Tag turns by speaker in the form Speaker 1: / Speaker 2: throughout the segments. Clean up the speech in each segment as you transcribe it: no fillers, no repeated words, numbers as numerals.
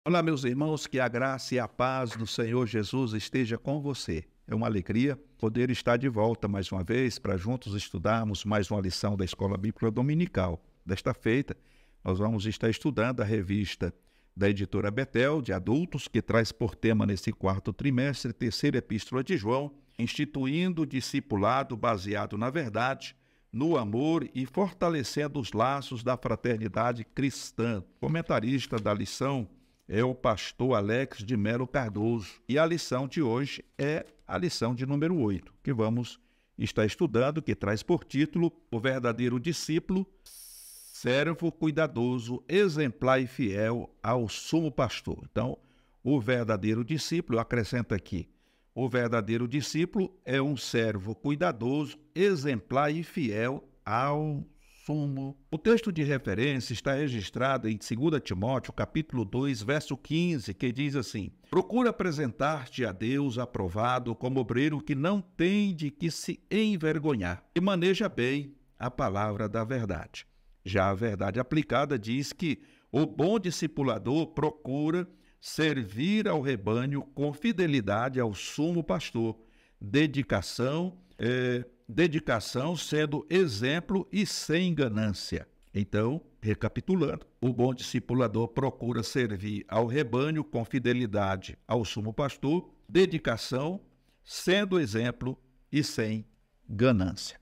Speaker 1: Olá, meus irmãos, que a graça e a paz do Senhor Jesus esteja com você. É uma alegria poder estar de volta mais uma vez para juntos estudarmos mais uma lição da Escola Bíblica Dominical. Desta feita, nós vamos estar estudando a revista da editora Betel, de adultos, que traz por tema nesse quarto trimestre, terceira epístola de João, instituindo o discipulado baseado na verdade, no amor e fortalecendo os laços da fraternidade cristã. Comentarista da lição é o pastor Alex de Melo Cardoso. E a lição de hoje é a lição de número 8, que vamos estar estudando, que traz por título O Verdadeiro Discípulo, Servo Cuidadoso, Exemplar e Fiel ao Sumo Pastor. Então, o verdadeiro discípulo, eu acrescento aqui, o verdadeiro discípulo é um servo cuidadoso, exemplar e fiel ao Sumo. O texto de referência está registrado em 2 Timóteo, capítulo 2, verso 15, que diz assim: Procura apresentar-te a Deus aprovado como obreiro que não tem de que se envergonhar e maneja bem a palavra da verdade. Já a verdade aplicada diz que o bom discipulador procura servir ao rebanho com fidelidade ao sumo pastor, dedicação sendo exemplo e sem ganância. Então, recapitulando, o bom discipulador procura servir ao rebanho com fidelidade ao sumo pastor, dedicação, sendo exemplo e sem ganância.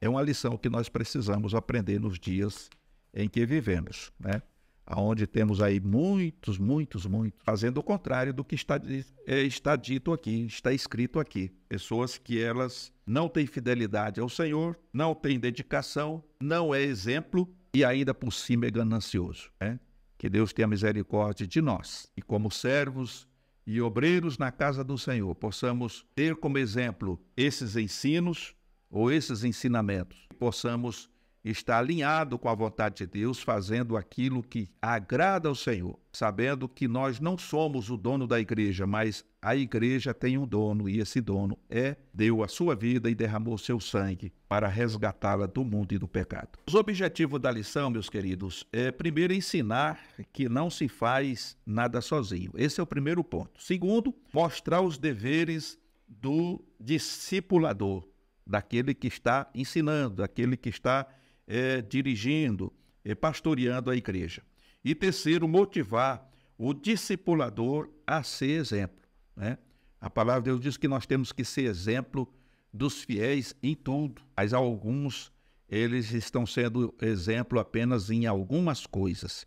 Speaker 1: É uma lição que nós precisamos aprender nos dias em que vivemos, onde temos aí muitos fazendo o contrário do que está dito aqui, está escrito aqui. Pessoas que elas não têm fidelidade ao Senhor, não têm dedicação, não é exemplo e ainda por cima é ganancioso. Que Deus tenha misericórdia de nós e como servos e obreiros na casa do Senhor, possamos ter como exemplo esses ensinos ou esses ensinamentos, possamos estar alinhado com a vontade de Deus, fazendo aquilo que agrada ao Senhor, sabendo que nós não somos o dono da igreja, mas a igreja tem um dono, e esse dono deu a sua vida e derramou seu sangue para resgatá-la do mundo e do pecado. O objetivo da lição, meus queridos, é primeiro ensinar que não se faz nada sozinho. Esse é o primeiro ponto. Segundo, mostrar os deveres do discipulador, daquele que está ensinando, daquele que está dirigindo, pastoreando a igreja. E terceiro, motivar o discipulador a ser exemplo. A palavra de Deus diz que nós temos que ser exemplo dos fiéis em tudo, mas alguns, eles estão sendo exemplo apenas em algumas coisas.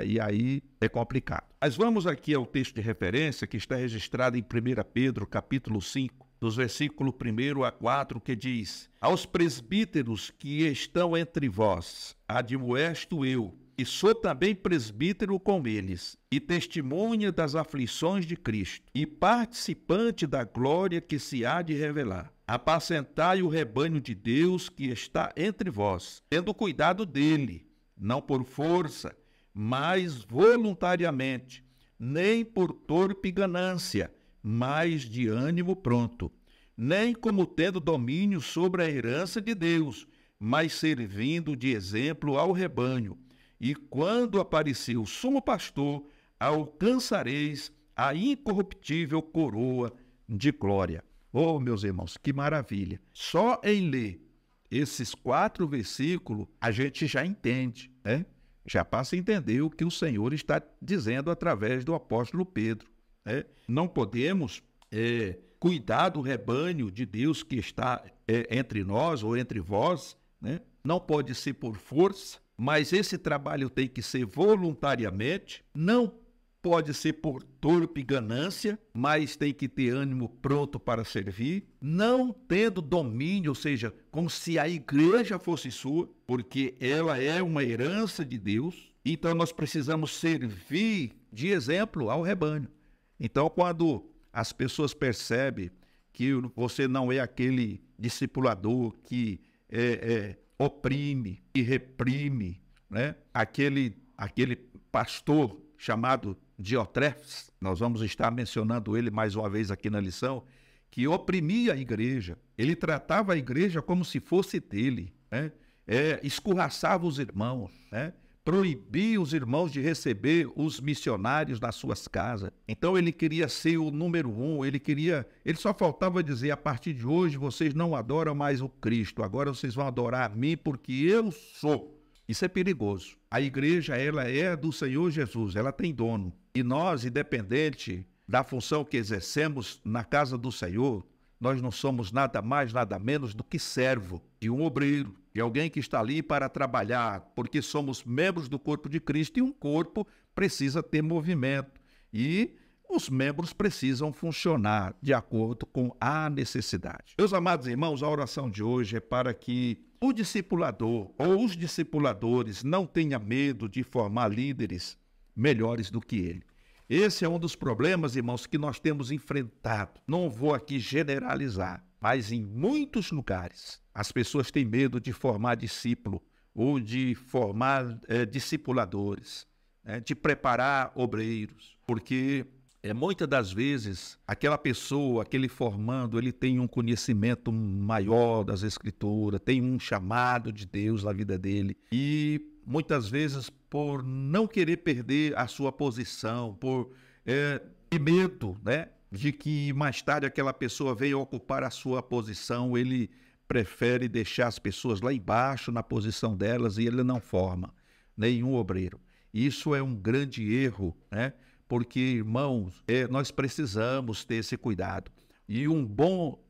Speaker 1: E aí é complicado. Mas vamos aqui ao texto de referência que está registrado em 1 Pedro, capítulo 5, dos versículos 1 a 4, que diz: Aos presbíteros que estão entre vós, admoesto eu, e sou também presbítero com eles, e testemunha das aflições de Cristo, e participante da glória que se há de revelar. Apacentai o rebanho de Deus que está entre vós, tendo cuidado dele, não por força, mas voluntariamente, nem por torpe ganância, mas de ânimo pronto, nem como tendo domínio sobre a herança de Deus, mas servindo de exemplo ao rebanho. E quando aparecer o sumo pastor, alcançareis a incorruptível coroa de glória. Oh, meus irmãos, que maravilha! Só em ler esses 4 versículos, a gente já entende, Já passa a entender o que o Senhor está dizendo através do apóstolo Pedro. Não podemos cuidar do rebanho de Deus que está entre nós ou entre vós, Não pode ser por força, mas esse trabalho tem que ser voluntariamente, não pode ser por torpe ganância, mas tem que ter ânimo pronto para servir, não tendo domínio, ou seja, como se a igreja fosse sua, porque ela é uma herança de Deus, então nós precisamos servir de exemplo ao rebanho. Então, quando as pessoas percebem que você não é aquele discipulador que oprime e reprime, aquele pastor chamado Diotrefes, nós vamos estar mencionando ele mais uma vez aqui na lição, que oprimia a igreja, ele tratava a igreja como se fosse dele, escorraçava os irmãos, proibia os irmãos de receber os missionários nas suas casas. Então ele queria ser o número um, ele só faltava dizer: a partir de hoje vocês não adoram mais o Cristo, agora vocês vão adorar a mim porque eu sou. Isso é perigoso. A igreja, ela é do Senhor Jesus, ela tem dono. E nós, independente da função que exercemos na casa do Senhor, nós não somos nada mais, nada menos do que servo de um obreiro, de alguém que está ali para trabalhar, porque somos membros do corpo de Cristo e um corpo precisa ter movimento. E os membros precisam funcionar de acordo com a necessidade. Meus amados irmãos, a oração de hoje é para que o discipulador ou os discipuladores não tenham medo de formar líderes melhores do que ele. Esse é um dos problemas, irmãos, que nós temos enfrentado. Não vou aqui generalizar, mas em muitos lugares as pessoas têm medo de formar discípulo ou de formar discipuladores, de preparar obreiros, porque muitas das vezes aquela pessoa, aquele formando, ele tem um conhecimento maior das Escrituras, tem um chamado de Deus na vida dele e muitas vezes por não querer perder a sua posição, por ter medo, de que mais tarde aquela pessoa venha ocupar a sua posição, ele prefere deixar as pessoas lá embaixo na posição delas e ele não forma nenhum obreiro. Isso é um grande erro, porque, irmãos, nós precisamos ter esse cuidado. E um bom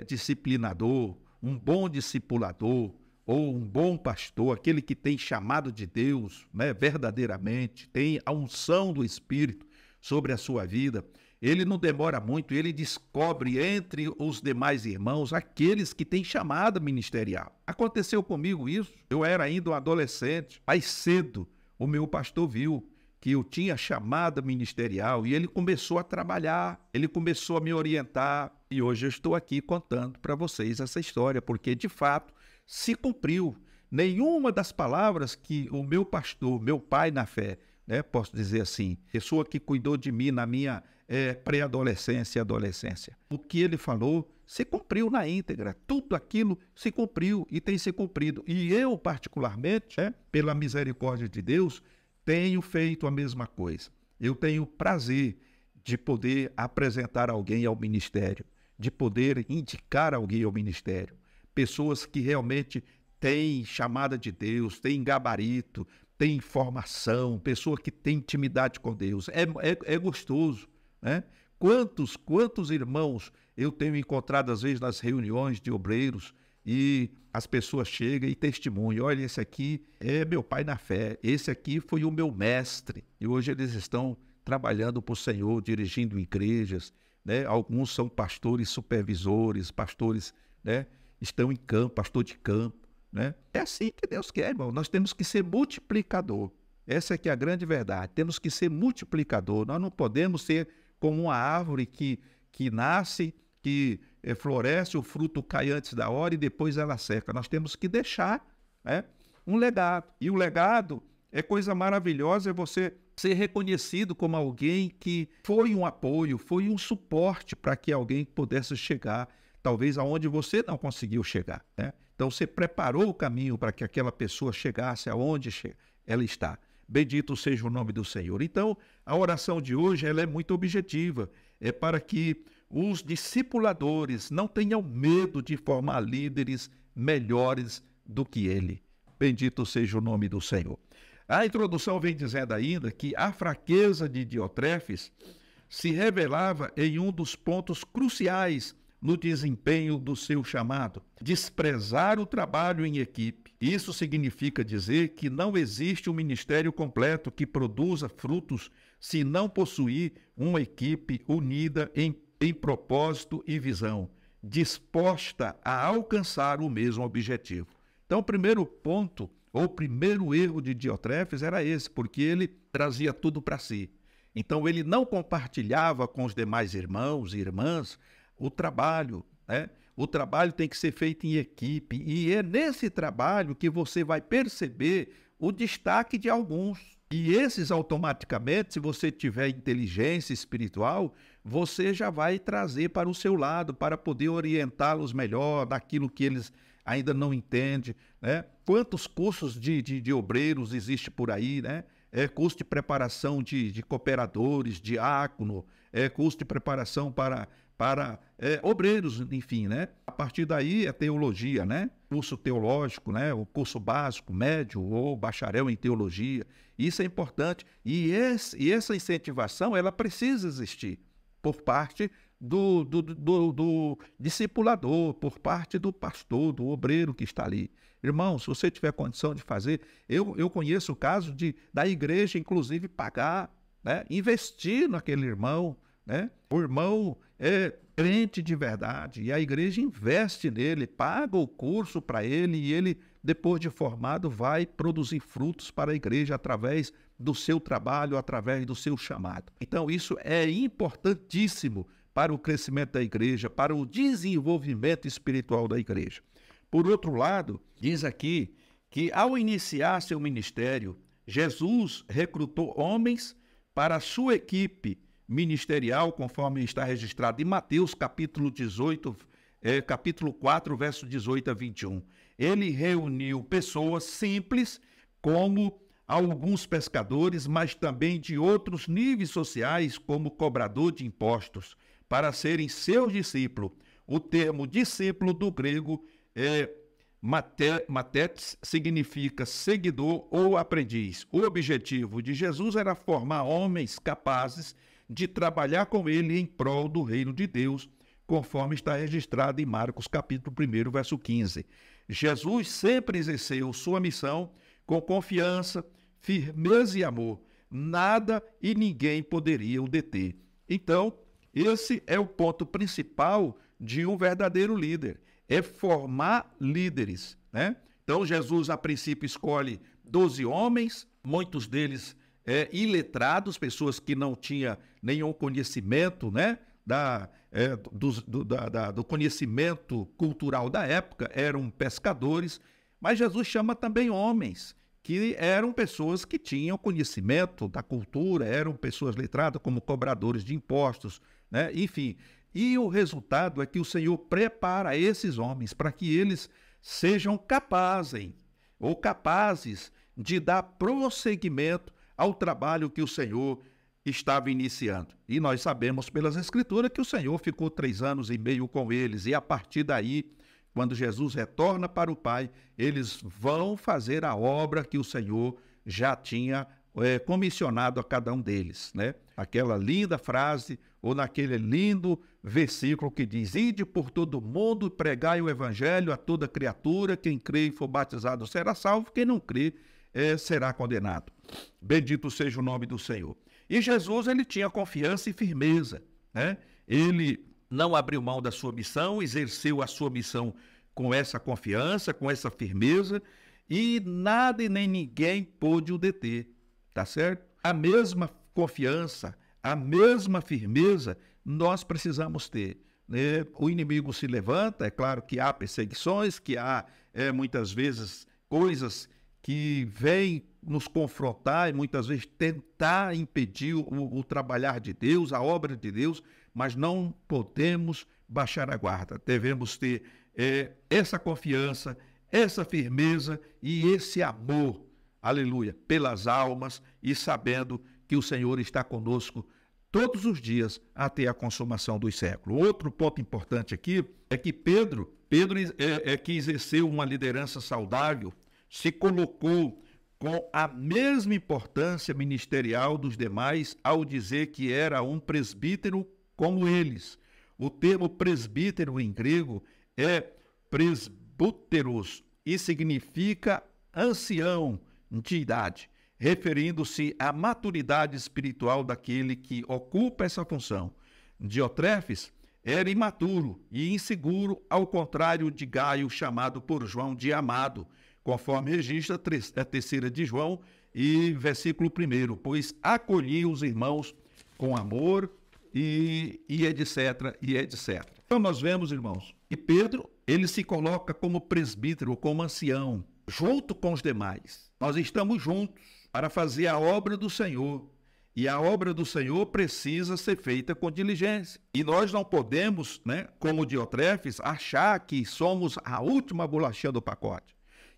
Speaker 1: disciplinador, um bom discipulador, ou um bom pastor, aquele que tem chamado de Deus, verdadeiramente, tem a unção do Espírito sobre a sua vida, ele não demora muito, ele descobre entre os demais irmãos aqueles que têm chamada ministerial. Aconteceu comigo isso, eu era ainda um adolescente, mais cedo o meu pastor viu que eu tinha chamada ministerial e ele começou a trabalhar, ele começou a me orientar e hoje eu estou aqui contando para vocês essa história, porque de fato se cumpriu. Nenhuma das palavras que o meu pastor, meu pai na fé, posso dizer assim, pessoa que cuidou de mim na minha pré-adolescência e adolescência, o que ele falou se cumpriu na íntegra, tudo aquilo se cumpriu e tem se cumprido. E eu, particularmente, pela misericórdia de Deus, tenho feito a mesma coisa. Eu tenho prazer de poder apresentar alguém ao ministério, de poder indicar alguém ao ministério. Pessoas que realmente têm chamada de Deus, têm gabarito, têm formação, pessoa que tem intimidade com Deus. É gostoso, Quantos irmãos eu tenho encontrado, às vezes, nas reuniões de obreiros, e as pessoas chegam e testemunham: olha, esse aqui é meu pai na fé, esse aqui foi o meu mestre. E hoje eles estão trabalhando para o Senhor, dirigindo igrejas, Alguns são pastores supervisores, pastores, estão em campo, pastor de campo, É assim que Deus quer, irmão. Nós temos que ser multiplicador. Essa aqui é a grande verdade. Temos que ser multiplicador. Nós não podemos ser como uma árvore que nasce, que floresce, o fruto cai antes da hora e depois ela seca. Nós temos que deixar um legado. E o legado é coisa maravilhosa, é você ser reconhecido como alguém que foi um apoio, foi um suporte para que alguém pudesse chegar, talvez aonde você não conseguiu chegar. Então você preparou o caminho para que aquela pessoa chegasse aonde ela está. Bendito seja o nome do Senhor. Então, a oração de hoje ela é muito objetiva. É para que os discipuladores não tenham medo de formar líderes melhores do que ele. Bendito seja o nome do Senhor. A introdução vem dizendo ainda que a fraqueza de Diotrefes se revelava em um dos pontos cruciais no desempenho do seu chamado: desprezar o trabalho em equipe. Isso significa dizer que não existe um ministério completo que produza frutos se não possuir uma equipe unida em propósito e visão, disposta a alcançar o mesmo objetivo. Então, o primeiro ponto, ou o primeiro erro de Diotrefes era esse, porque ele trazia tudo para si. Então, ele não compartilhava com os demais irmãos e irmãs o trabalho, O trabalho tem que ser feito em equipe, e é nesse trabalho que você vai perceber o destaque de alguns. E esses automaticamente, se você tiver inteligência espiritual, você já vai trazer para o seu lado, para poder orientá-los melhor naquilo que eles ainda não entendem, quantos cursos de obreiros existe por aí, né? Curso de preparação de cooperadores, diácono, curso de preparação para obreiros, enfim, né? A partir daí é teologia, né? Curso teológico, né? O curso básico, médio ou bacharel em teologia. Isso é importante. E essa incentivação, ela precisa existir por parte do discipulador, por parte do pastor, do obreiro que está ali. Irmão, se você tiver condição de fazer, eu conheço o caso da igreja, inclusive, pagar, né? Investir naquele irmão, né? O irmão é crente de verdade e a igreja investe nele, paga o curso para ele e ele, depois de formado, vai produzir frutos para a igreja através do seu trabalho, através do seu chamado. Então, isso é importantíssimo para o crescimento da igreja, para o desenvolvimento espiritual da igreja. Por outro lado, diz aqui que ao iniciar seu ministério, Jesus recrutou homens para a sua equipe ministerial, conforme está registrado em Mateus, capítulo 4, verso 18 a 21. Ele reuniu pessoas simples, como alguns pescadores, mas também de outros níveis sociais, como cobrador de impostos, para serem seus discípulos. O termo discípulo do grego mathetes significa seguidor ou aprendiz. O objetivo de Jesus era formar homens capazes de trabalhar com ele em prol do reino de Deus, conforme está registrado em Marcos capítulo 1, verso 15. Jesus sempre exerceu sua missão com confiança, firmeza e amor. Nada e ninguém poderia o deter. Então, esse é o ponto principal de um verdadeiro líder, é formar líderes, né? Então, Jesus, a princípio, escolhe 12 homens, muitos deles iletrados, pessoas que não tinham nenhum conhecimento, né? Do conhecimento cultural da época, eram pescadores, mas Jesus chama também homens, que eram pessoas que tinham conhecimento da cultura, eram pessoas letradas como cobradores de impostos, né? Enfim, e o resultado é que o Senhor prepara esses homens para que eles sejam capazes de dar prosseguimento ao trabalho que o Senhor estava iniciando. E nós sabemos pelas Escrituras que o Senhor ficou 3 anos e meio com eles, e a partir daí, quando Jesus retorna para o Pai, eles vão fazer a obra que o Senhor já tinha comissionado a cada um deles, né? Aquela linda frase, ou naquele lindo versículo que diz: ide por todo mundo, pregai o evangelho a toda criatura, quem crê e for batizado será salvo, quem não crê será condenado. Bendito seja o nome do Senhor. E Jesus, ele tinha confiança e firmeza, né? Ele não abriu mão da sua missão, exerceu a sua missão com essa confiança, com essa firmeza, e nada e nem ninguém pôde o deter, tá certo? A mesma confiança, a mesma firmeza nós precisamos ter, né? O inimigo se levanta, é claro que há perseguições, que há muitas vezes coisas que vêm nos confrontar e muitas vezes tentar impedir o trabalhar de Deus, a obra de Deus, mas não podemos baixar a guarda. Devemos ter essa confiança, essa firmeza e esse amor, aleluia, pelas almas, e sabendo que o Senhor está conosco todos os dias até a consumação dos séculos. Outro ponto importante aqui é que Pedro que exerceu uma liderança saudável, se colocou com a mesma importância ministerial dos demais ao dizer que era um presbítero como eles. O termo presbítero em grego é presbúteros e significa ancião de idade, referindo-se à maturidade espiritual daquele que ocupa essa função. Diotrefes era imaturo e inseguro, ao contrário de Gaio, chamado por João de amado, conforme registra a 3ª de João e versículo 1, pois acolhia os irmãos com amor e etc, e etc. Então nós vemos, irmãos, que Pedro, ele se coloca como presbítero, como ancião, junto com os demais. Nós estamos juntos para fazer a obra do Senhor, e a obra do Senhor precisa ser feita com diligência. E nós não podemos, né, como Diotrefes, achar que somos a última bolachinha do pacote,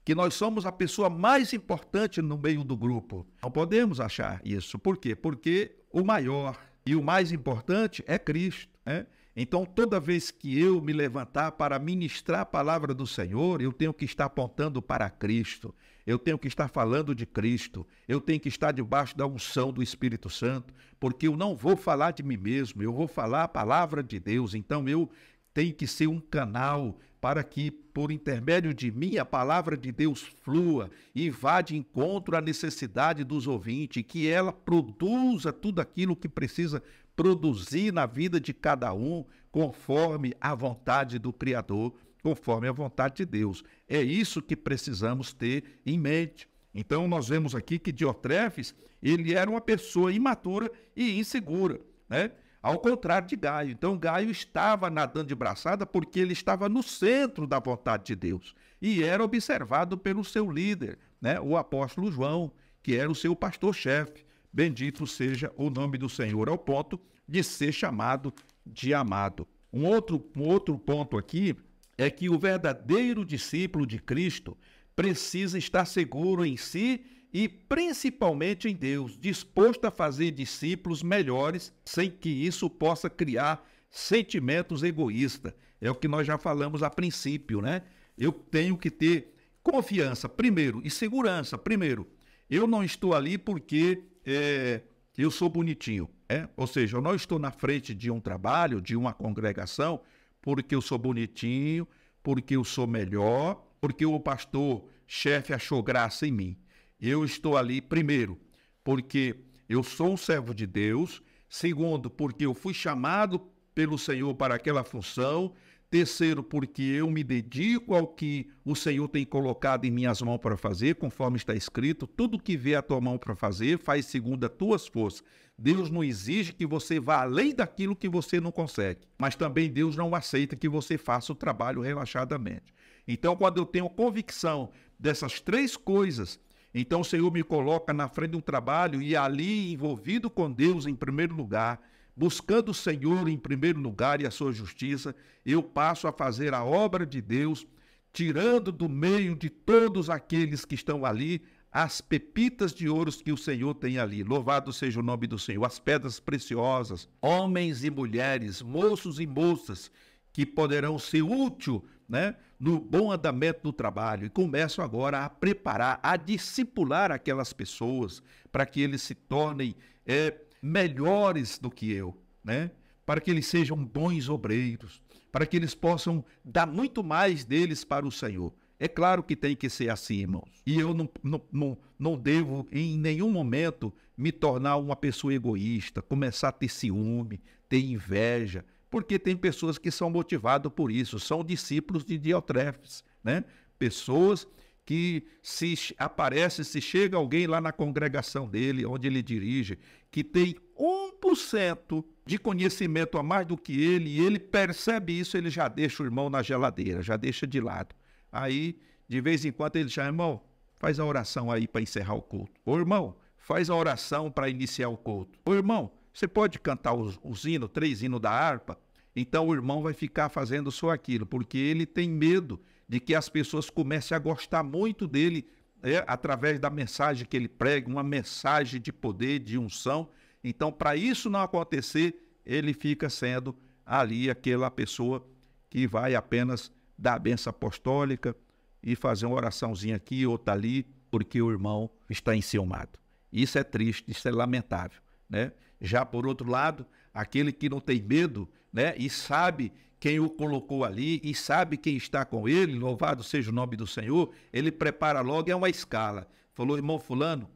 Speaker 1: que nós somos a pessoa mais importante no meio do grupo. Não podemos achar isso. Por quê? Porque o maior e o mais importante é Cristo, né? Então, toda vez que eu me levantar para ministrar a palavra do Senhor, eu tenho que estar apontando para Cristo, eu tenho que estar falando de Cristo, eu tenho que estar debaixo da unção do Espírito Santo, porque eu não vou falar de mim mesmo, eu vou falar a palavra de Deus. Então, eu tenho que ser um canal para que, por intermédio de mim, a palavra de Deus flua e vá de encontro à necessidade dos ouvintes, que ela produza tudo aquilo que precisa produzir na vida de cada um, conforme a vontade do Criador, conforme a vontade de Deus. É isso que precisamos ter em mente. Então, nós vemos aqui que Diotrefes, ele era uma pessoa imatura e insegura, né? Ao contrário de Gaio. Então, Gaio estava nadando de braçada porque ele estava no centro da vontade de Deus e era observado pelo seu líder, né? O apóstolo João, que era o seu pastor-chefe. Bendito seja o nome do Senhor, ao ponto de ser chamado de amado. Um outro ponto aqui é que o verdadeiro discípulo de Cristo precisa estar seguro em si e principalmente em Deus, disposto a fazer discípulos melhores, sem que isso possa criar sentimentos egoístas. É o que nós já falamos a princípio, né? Eu tenho que ter confiança, primeiro, e segurança. Primeiro, eu não estou ali porque eu sou bonitinho, ou seja, eu não estou na frente de um trabalho, de uma congregação, porque eu sou bonitinho, porque eu sou melhor, porque o pastor-chefe achou graça em mim. Eu estou ali, primeiro, porque eu sou um servo de Deus. Segundo, porque eu fui chamado pelo Senhor para aquela função. Terceiro, porque eu me dedico ao que o Senhor tem colocado em minhas mãos para fazer, conforme está escrito, tudo que vê a tua mão para fazer, faz segundo as tuas forças. Deus não exige que você vá além daquilo que você não consegue, mas também Deus não aceita que você faça o trabalho relaxadamente. Então, quando eu tenho convicção dessas três coisas, então o Senhor me coloca na frente de um trabalho e ali envolvido com Deus em primeiro lugar, buscando o Senhor em primeiro lugar e a sua justiça, eu passo a fazer a obra de Deus, tirando do meio de todos aqueles que estão ali as pepitas de ouro que o Senhor tem ali. Louvado seja o nome do Senhor. As pedras preciosas, homens e mulheres, moços e moças, que poderão ser úteis, né, no bom andamento do trabalho. E começo agora a preparar, a discipular aquelas pessoas para que eles se tornem melhores do que eu, né? Para que eles sejam bons obreiros, para que eles possam dar muito mais deles para o Senhor. É claro que tem que ser assim, irmãos. E eu não devo, em nenhum momento, me tornar uma pessoa egoísta, começar a ter ciúme, ter inveja, porque tem pessoas que são motivadas por isso, são discípulos de Diotrefes, né? Pessoas que se chega alguém lá na congregação dele, onde ele dirige, que tem 1% de conhecimento a mais do que ele, e ele percebe isso, ele já deixa o irmão na geladeira, já deixa de lado. Aí, de vez em quando, ele já, irmão, faz a oração aí para encerrar o culto. Ô, irmão, faz a oração para iniciar o culto. Ô, irmão, você pode cantar os hinos, 3 hinos da harpa? Então, o irmão vai ficar fazendo só aquilo, porque ele tem medo de que as pessoas comecem a gostar muito dele, através da mensagem que ele prega, uma mensagem de poder, de unção. Então, para isso não acontecer, ele fica sendo ali aquela pessoa que vai apenas dar a bênção apostólica e fazer uma oraçãozinha aqui, outra ali, porque o irmão está enciumado. Isso é triste, isso é lamentável, né? Já por outro lado, aquele que não tem medo, né, e sabe quem o colocou ali e sabe quem está com ele, louvado seja o nome do Senhor, ele prepara logo, é uma escala. Falou, irmão fulano,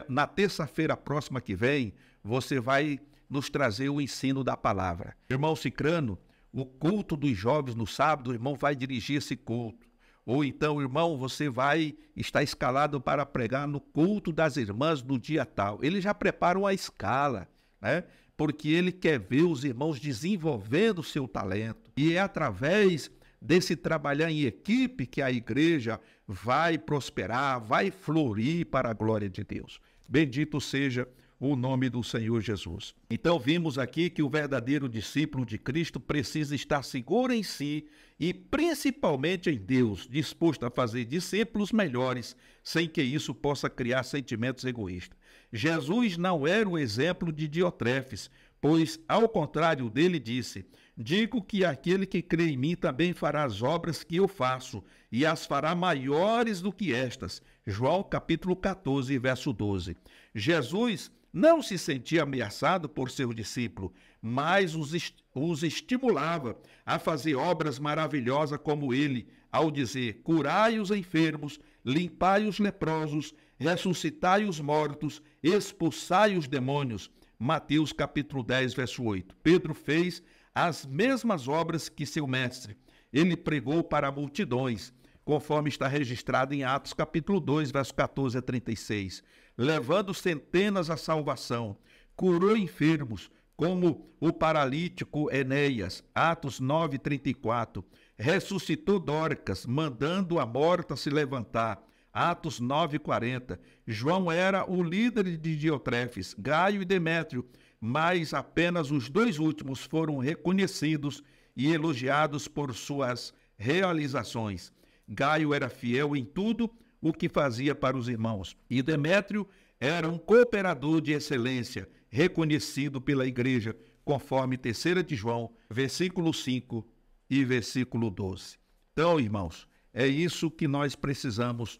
Speaker 1: na terça-feira próxima que vem, você vai nos trazer o ensino da palavra. Irmão Cicrano, o culto dos jovens no sábado, o irmão vai dirigir esse culto. Ou então, irmão, você vai estar escalado para pregar no culto das irmãs no dia tal. Ele já prepara uma escala, né? Porque ele quer ver os irmãos desenvolvendo o seu talento. E é através desse trabalhar em equipe que a igreja vai prosperar, vai florir para a glória de Deus. Bendito seja o nome do Senhor Jesus. Então vimos aqui que o verdadeiro discípulo de Cristo precisa estar seguro em si e principalmente em Deus, disposto a fazer discípulos melhores, sem que isso possa criar sentimentos egoístas. Jesus não era o exemplo de Diotrefes, pois, ao contrário dele, disse: digo que aquele que crê em mim também fará as obras que eu faço, e as fará maiores do que estas. João capítulo 14, verso 12. Jesus não se sentia ameaçado por seu discípulo, mas os estimulava a fazer obras maravilhosas como ele, ao dizer: curai os enfermos, limpai os leprosos, ressuscitai os mortos, expulsai os demônios. Mateus capítulo 10, verso 8. Pedro fez as mesmas obras que seu mestre. Ele pregou para multidões, conforme está registrado em Atos capítulo 2, verso 14 a 36, levando centenas à salvação. Curou enfermos, como o paralítico Enéas, Atos 9, 34. Ressuscitou Dorcas, mandando a morta se levantar, Atos 9, 40. João era o líder de Diotrefes, Gaio e Demétrio, mas apenas os dois últimos foram reconhecidos e elogiados por suas realizações. Gaio era fiel em tudo o que fazia para os irmãos, e Demétrio era um cooperador de excelência, reconhecido pela igreja, conforme 3 de João, versículo 5 e versículo 12. Então, irmãos, é isso que nós precisamos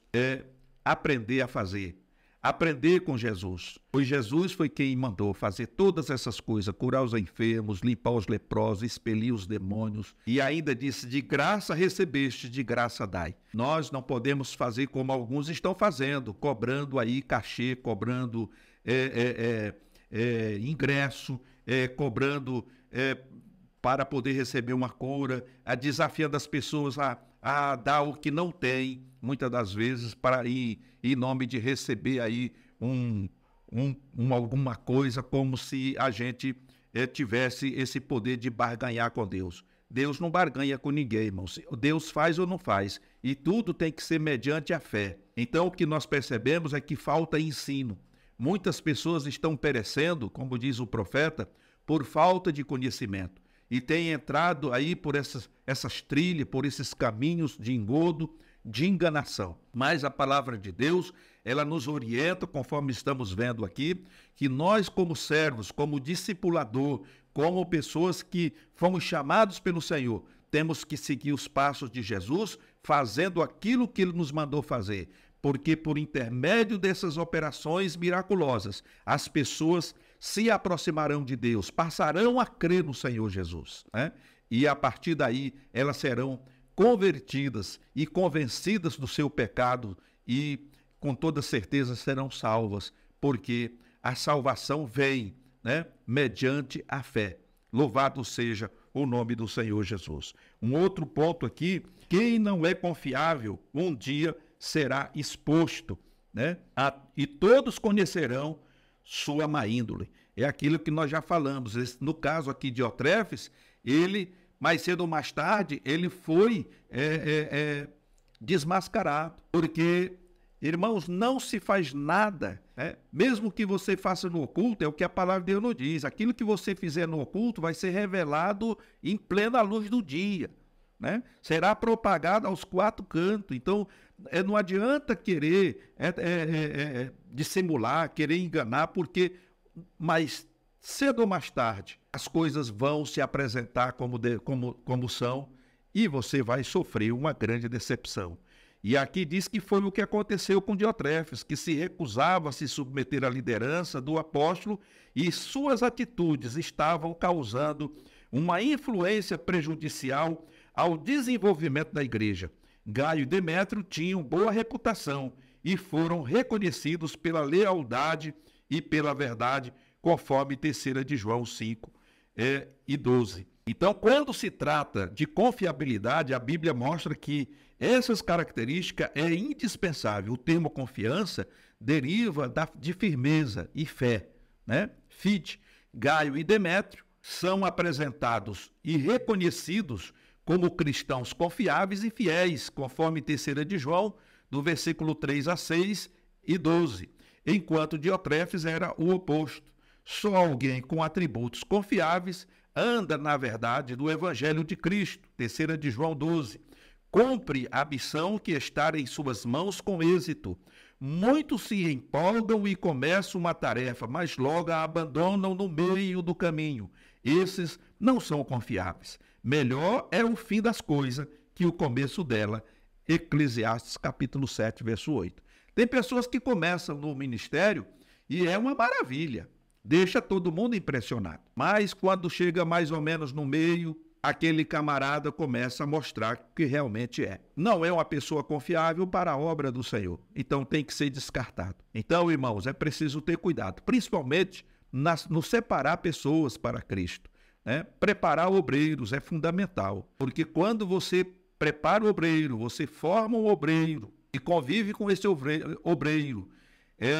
Speaker 1: aprender a fazer. Aprender com Jesus, pois Jesus foi quem mandou fazer todas essas coisas, curar os enfermos, limpar os leprosos, expelir os demônios, e ainda disse: de graça recebeste, de graça dai. Nós não podemos fazer como alguns estão fazendo, cobrando aí cachê, cobrando ingresso, cobrando para poder receber uma cura, desafiando as pessoas a dar o que não tem, muitas das vezes, para ir em nome de receber aí alguma coisa, como se a gente tivesse esse poder de barganhar com Deus. Deus não barganha com ninguém, irmãos. Deus faz ou não faz, e tudo tem que ser mediante a fé. Então, o que nós percebemos é que falta ensino. Muitas pessoas estão perecendo, como diz o profeta, por falta de conhecimento, e têm entrado aí por essas trilhas, por esses caminhos de engodo, de enganação. Mas a palavra de Deus, ela nos orienta, conforme estamos vendo aqui, que nós, como servos, como discipulador, como pessoas que fomos chamados pelo Senhor, temos que seguir os passos de Jesus, fazendo aquilo que ele nos mandou fazer, porque por intermédio dessas operações miraculosas, as pessoas se aproximarão de Deus, passarão a crer no Senhor Jesus, né? E a partir daí elas serão convertidas e convencidas do seu pecado e com toda certeza serão salvas, porque a salvação vem, né, mediante a fé. Louvado seja o nome do Senhor Jesus. Um outro ponto aqui: quem não é confiável, um dia será exposto, né? E todos conhecerão sua má índole. É aquilo que nós já falamos. No caso aqui de Diotrefes, ele, mais cedo ou mais tarde, ele foi desmascarado. Porque, irmãos, não se faz nada, né? Mesmo que você faça no oculto, é o que a palavra de Deus nos diz. Aquilo que você fizer no oculto vai ser revelado em plena luz do dia, né? Será propagado aos quatro cantos. Então, não adianta querer dissimular, querer enganar, porque mais cedo ou mais tarde as coisas vão se apresentar como são, e você vai sofrer uma grande decepção. E aqui diz que foi o que aconteceu com Diotrefes, que se recusava a se submeter à liderança do apóstolo, e suas atitudes estavam causando uma influência prejudicial ao desenvolvimento da igreja. Gaio e Demétrio tinham boa reputação e foram reconhecidos pela lealdade e pela verdade, conforme 3 de João 5 e 12. Então, quando se trata de confiabilidade, a Bíblia mostra que essas características é indispensável. O termo confiança deriva de firmeza e fé, né? Fide. Gaio e Demétrio são apresentados e reconhecidos como cristãos confiáveis e fiéis, conforme 3 de João, do versículo 3 a 6 e 12. enquanto Diotrefes era o oposto. Só alguém com atributos confiáveis anda na verdade do Evangelho de Cristo. 3 de João 12. Cumpre a missão que está em suas mãos com êxito. Muitos se empolgam e começam uma tarefa, mas logo a abandonam no meio do caminho. Esses não são confiáveis. Melhor é o fim das coisas que o começo dela. Eclesiastes capítulo 7, verso 8. Tem pessoas que começam no ministério e é uma maravilha. Deixa todo mundo impressionado. Mas quando chega mais ou menos no meio, aquele camarada começa a mostrar que realmente é. Não é uma pessoa confiável para a obra do Senhor. Então tem que ser descartado. Então, irmãos, é preciso ter cuidado, principalmente no separar pessoas para Cristo. Preparar obreiros é fundamental, porque quando você prepara o obreiro, você forma um obreiro e convive com esse obreiro,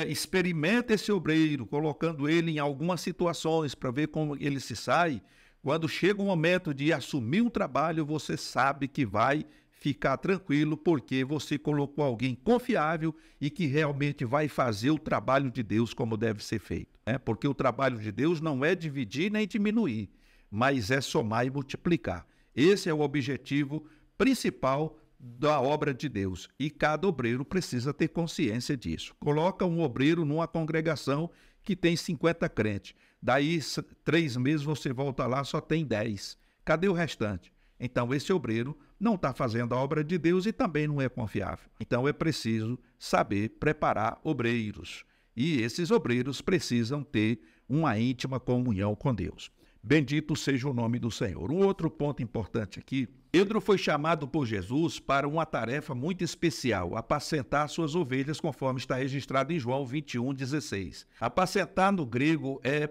Speaker 1: experimenta esse obreiro, colocando ele em algumas situações para ver como ele se sai. Quando chega o momento de assumir um trabalho, você sabe que vai ficar tranquilo, porque você colocou alguém confiável e que realmente vai fazer o trabalho de Deus como deve ser feito. Porque o trabalho de Deus não é dividir nem diminuir, mas é somar e multiplicar. Esse é o objetivo principal da obra de Deus, e cada obreiro precisa ter consciência disso. Coloca um obreiro numa congregação que tem 50 crentes, daí 3 meses você volta lá, só tem 10. Cadê o restante? Então esse obreiro não está fazendo a obra de Deus e também não é confiável. Então é preciso saber preparar obreiros, e esses obreiros precisam ter uma íntima comunhão com Deus. Bendito seja o nome do Senhor. Um outro ponto importante aqui: Pedro foi chamado por Jesus para uma tarefa muito especial, apacentar suas ovelhas, conforme está registrado em João 21:16. Apacentar no grego é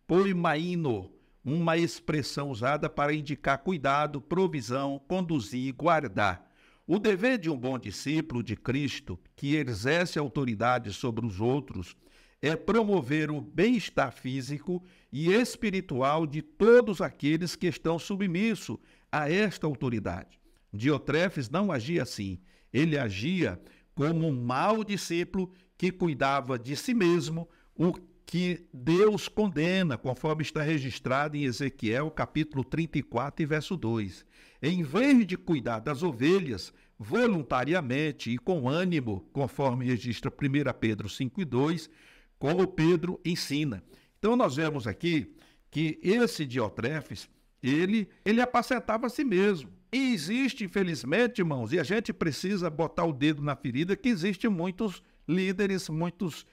Speaker 1: poimaino, uma expressão usada para indicar cuidado, provisão, conduzir, guardar. O dever de um bom discípulo de Cristo, que exerce autoridade sobre os outros, é promover o bem-estar físico e espiritual de todos aqueles que estão submissos a esta autoridade. Diotrefes não agia assim. Ele agia como um mau discípulo que cuidava de si mesmo, o que Deus condena, conforme está registrado em Ezequiel, capítulo 34, verso 2. Em vez de cuidar das ovelhas voluntariamente e com ânimo, conforme registra 1 Pedro 5:2, como Pedro ensina. Então nós vemos aqui que esse Diotrefes, ele apacentava a si mesmo. E existe, infelizmente, irmãos, e a gente precisa botar o dedo na ferida, que existem muitos líderes, muitos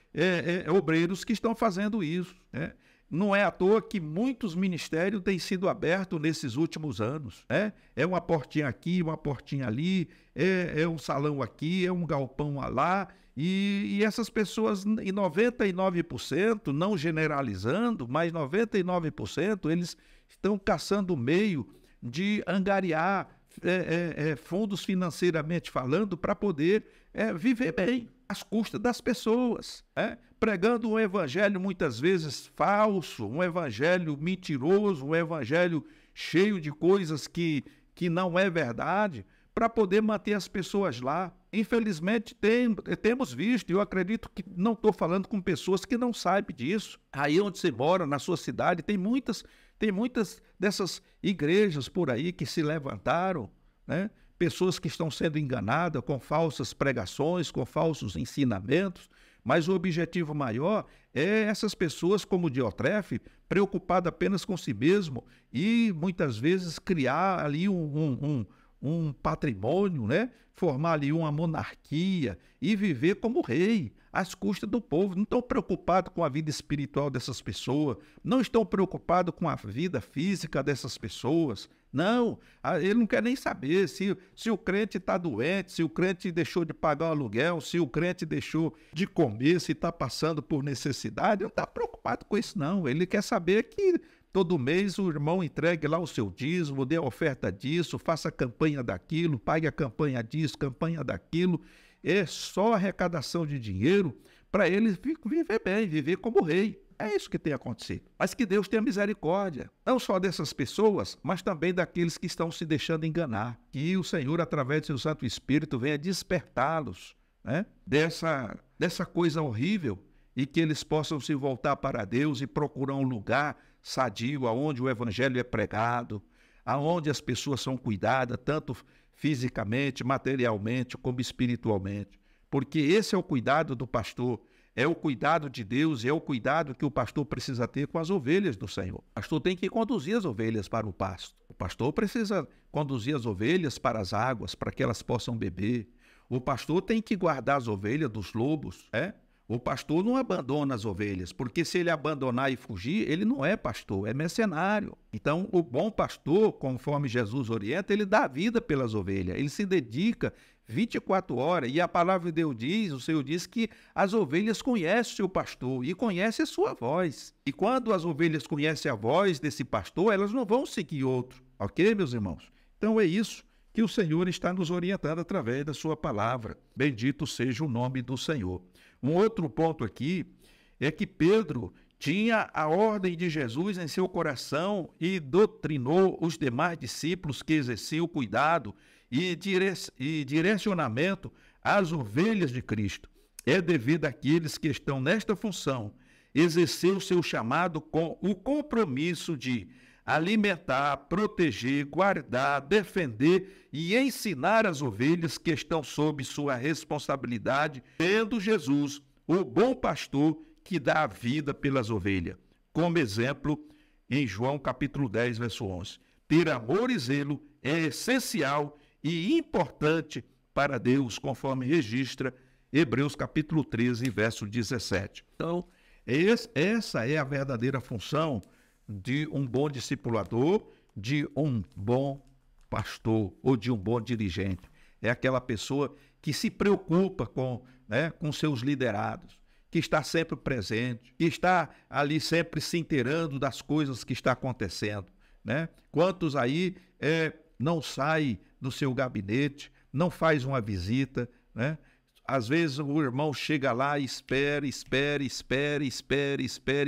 Speaker 1: obreiros que estão fazendo isso. Não é à toa que muitos ministérios têm sido abertos nesses últimos anos. É uma portinha aqui, uma portinha ali, é um salão aqui, é um galpão lá. E essas pessoas, em 99%, não generalizando, mas 99%, eles estão caçando o meio de angariar fundos financeiramente falando para poder viver bem, às custas das pessoas, pregando um evangelho muitas vezes falso, um evangelho mentiroso, um evangelho cheio de coisas que não é verdade, para poder manter as pessoas lá. Infelizmente, temos visto, e eu acredito que não estou falando com pessoas que não sabem disso. Aí onde você mora, na sua cidade, tem muitas dessas igrejas por aí que se levantaram, pessoas que estão sendo enganadas com falsas pregações, com falsos ensinamentos, mas o objetivo maior é essas pessoas, como Diotrefes, preocupado apenas com si mesmo e muitas vezes criar ali um patrimônio, formar ali uma monarquia e viver como rei, às custas do povo. Não estão preocupados com a vida espiritual dessas pessoas, não estão preocupados com a vida física dessas pessoas. Não, ele não quer nem saber se o crente está doente, se o crente deixou de pagar o aluguel, se o crente deixou de comer, se está passando por necessidade. Não está preocupado com isso, não. Ele quer saber que todo mês o irmão entregue lá o seu dízimo, dê a oferta disso, faça a campanha daquilo, pague a campanha disso, campanha daquilo. É só arrecadação de dinheiro para ele viver bem, viver como rei. É isso que tem acontecido. Mas que Deus tenha misericórdia, não só dessas pessoas, mas também daqueles que estão se deixando enganar. Que o Senhor, através do seu Santo Espírito, venha despertá-los, né, dessa coisa horrível, e que eles possam se voltar para Deus e procurar um lugar sadio, aonde o evangelho é pregado, aonde as pessoas são cuidadas, tanto fisicamente, materialmente, como espiritualmente. Porque esse é o cuidado do pastor, é o cuidado de Deus, é o cuidado que o pastor precisa ter com as ovelhas do Senhor. O pastor tem que conduzir as ovelhas para o pasto. O pastor precisa conduzir as ovelhas para as águas, para que elas possam beber. O pastor tem que guardar as ovelhas dos lobos, O pastor não abandona as ovelhas, porque se ele abandonar e fugir, ele não é pastor, é mercenário. Então, o bom pastor, conforme Jesus orienta, ele dá vida pelas ovelhas, ele se dedica 24 horas, e a palavra de Deus diz, o Senhor diz que as ovelhas conhecem o seu pastor e conhecem a sua voz. E quando as ovelhas conhecem a voz desse pastor, elas não vão seguir outro, ok, meus irmãos? Então é isso que o Senhor está nos orientando através da sua palavra. Bendito seja o nome do Senhor. Um outro ponto aqui é que Pedro tinha a ordem de Jesus em seu coração e doutrinou os demais discípulos que exerciam cuidado e direcionamento às ovelhas de Cristo. É devido àqueles que estão nesta função exercer o seu chamado com o compromisso de alimentar, proteger, guardar, defender e ensinar as ovelhas que estão sob sua responsabilidade, tendo Jesus, o bom pastor que dá a vida pelas ovelhas. Como exemplo, em João capítulo 10, verso 11. Ter amor e zelo é essencial e importante para Deus, conforme registra Hebreus capítulo 13, verso 17. Então, essa é a verdadeira função de um bom discipulador, de um bom pastor ou de um bom dirigente. É aquela pessoa que se preocupa com seus liderados, que está sempre presente, que está ali sempre se inteirando das coisas que está acontecendo, né? Quantos aí não saem do seu gabinete, não faz uma visita, né? Às vezes o irmão chega lá e espera e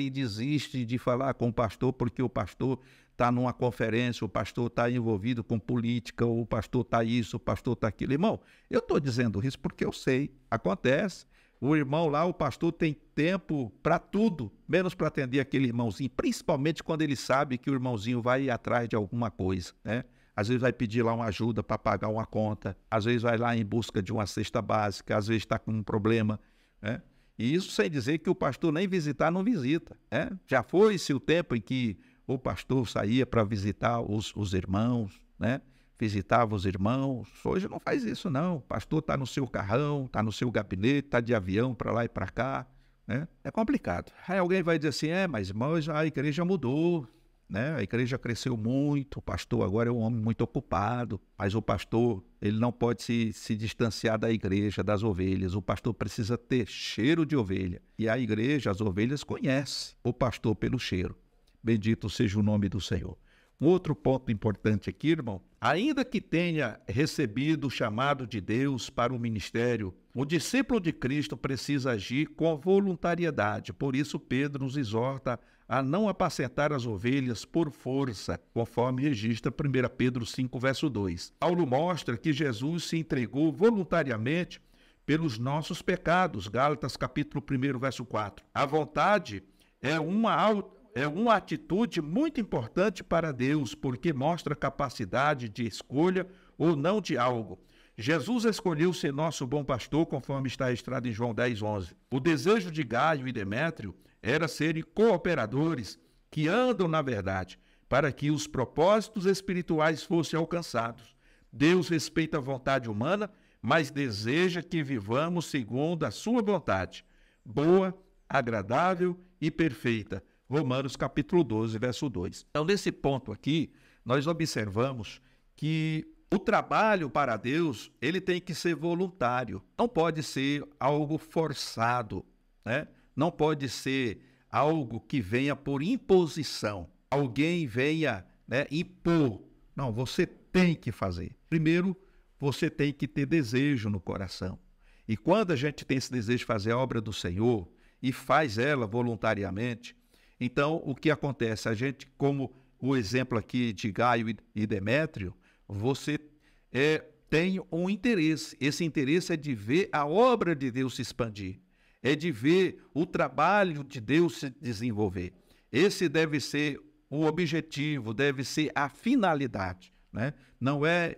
Speaker 1: desiste de falar com o pastor porque o pastor está numa conferência, o pastor está envolvido com política, o pastor está isso, o pastor está aquilo. Irmão, eu estou dizendo isso porque eu sei, acontece. O irmão lá, o pastor tem tempo para tudo, menos para atender aquele irmãozinho, principalmente quando ele sabe que o irmãozinho vai atrás de alguma coisa, né? Às vezes vai pedir lá uma ajuda para pagar uma conta, às vezes vai lá em busca de uma cesta básica, às vezes está com um problema, né? E isso sem dizer que o pastor nem visitar não visita, né? Já foi-se o tempo em que o pastor saía para visitar os irmãos, né? Visitava os irmãos. Hoje não faz isso não, o pastor está no seu carrão, está no seu gabinete, está de avião para lá e para cá, né? É complicado. Aí alguém vai dizer assim, mas irmãos, a igreja mudou, né? A igreja cresceu muito, o pastor agora é um homem muito ocupado, mas o pastor ele não pode se distanciar da igreja, das ovelhas. O pastor precisa ter cheiro de ovelha. E a igreja, as ovelhas, conhecem o pastor pelo cheiro. Bendito seja o nome do Senhor. Um outro ponto importante aqui, irmão, ainda que tenha recebido o chamado de Deus para o ministério, o discípulo de Cristo precisa agir com voluntariedade. Por isso, Pedro nos exorta a não apacentar as ovelhas por força, conforme registra 1 Pedro 5, verso 2. Paulo mostra que Jesus se entregou voluntariamente pelos nossos pecados, Gálatas capítulo 1, verso 4. A vontade é uma atitude muito importante para Deus, porque mostra capacidade de escolha ou não de algo. Jesus escolheu ser nosso bom pastor, conforme está registrado em João 10, 11. O desejo de Gaio e Demétrio era serem cooperadores que andam na verdade, para que os propósitos espirituais fossem alcançados. Deus respeita a vontade humana, mas deseja que vivamos segundo a sua vontade, boa, agradável e perfeita. Romanos capítulo 12, verso 2. Então, nesse ponto aqui, nós observamos que o trabalho para Deus, ele tem que ser voluntário. Não pode ser algo forçado, né? Não pode ser algo que venha por imposição. Alguém venha, impor. Não, você tem que fazer. Primeiro, você tem que ter desejo no coração. E quando a gente tem esse desejo de fazer a obra do Senhor e faz ela voluntariamente, então o que acontece? A gente, como o exemplo aqui de Gaio e Demétrio, você tem um interesse. Esse interesse é de ver a obra de Deus se expandir, é de ver o trabalho de Deus se desenvolver. Esse deve ser o objetivo, deve ser a finalidade, né? Não é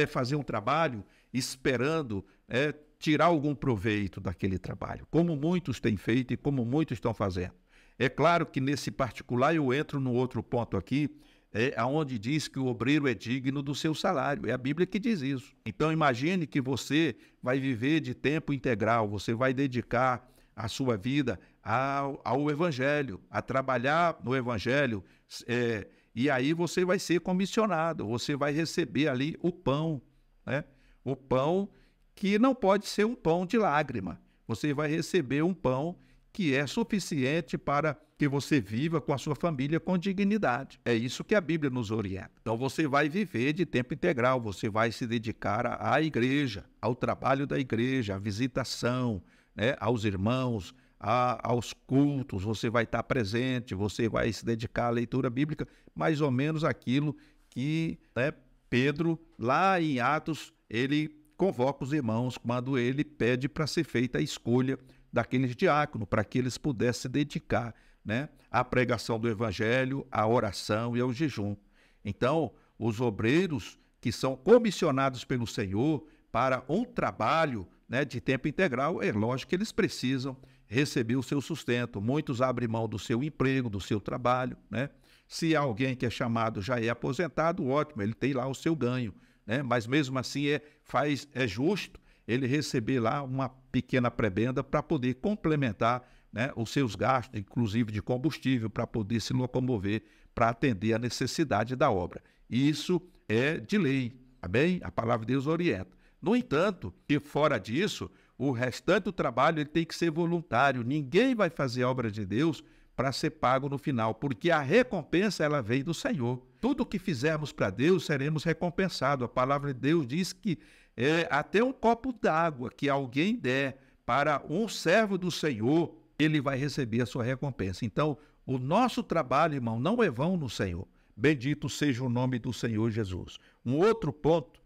Speaker 1: fazer um trabalho esperando tirar algum proveito daquele trabalho, como muitos têm feito e como muitos estão fazendo. É claro que nesse particular eu entro no outro ponto aqui, onde diz que o obreiro é digno do seu salário. É a Bíblia que diz isso. Então imagine que você vai viver de tempo integral, você vai dedicar a sua vida ao Evangelho, a trabalhar no Evangelho, e aí você vai ser comissionado, você vai receber ali o pão, né? O pão que não pode ser um pão de lágrima. Você vai receber um pão que é suficiente para que você viva com a sua família com dignidade. É isso que a Bíblia nos orienta. Então você vai viver de tempo integral, você vai se dedicar à igreja, ao trabalho da igreja, à visitação, né, aos irmãos, aos cultos, você vai estar presente, você vai se dedicar à leitura bíblica, mais ou menos aquilo que, né, Pedro, lá em Atos, ele convoca os irmãos quando ele pede para ser feita a escolha daqueles diáconos, para que eles pudessem se dedicar, né, à pregação do Evangelho, à oração e ao jejum. Então, os obreiros que são comissionados pelo Senhor para um trabalho, né, de tempo integral, é lógico que eles precisam receber o seu sustento. Muitos abrem mão do seu emprego, do seu trabalho, né? Se alguém que é chamado já é aposentado, ótimo, ele tem lá o seu ganho, né? Mas mesmo assim é justo ele receber lá uma pequena prebenda para poder complementar, né, os seus gastos, inclusive de combustível, para poder se locomover, para atender a necessidade da obra. Isso é de lei, tá bem? A palavra de Deus orienta. No entanto, que fora disso, o restante do trabalho ele tem que ser voluntário. Ninguém vai fazer a obra de Deus para ser pago no final, porque a recompensa ela vem do Senhor. Tudo que fizermos para Deus, seremos recompensados. A palavra de Deus diz que até um copo d'água que alguém der para um servo do Senhor, ele vai receber a sua recompensa. Então, o nosso trabalho, irmão, não é vão no Senhor. Bendito seja o nome do Senhor Jesus. Um outro ponto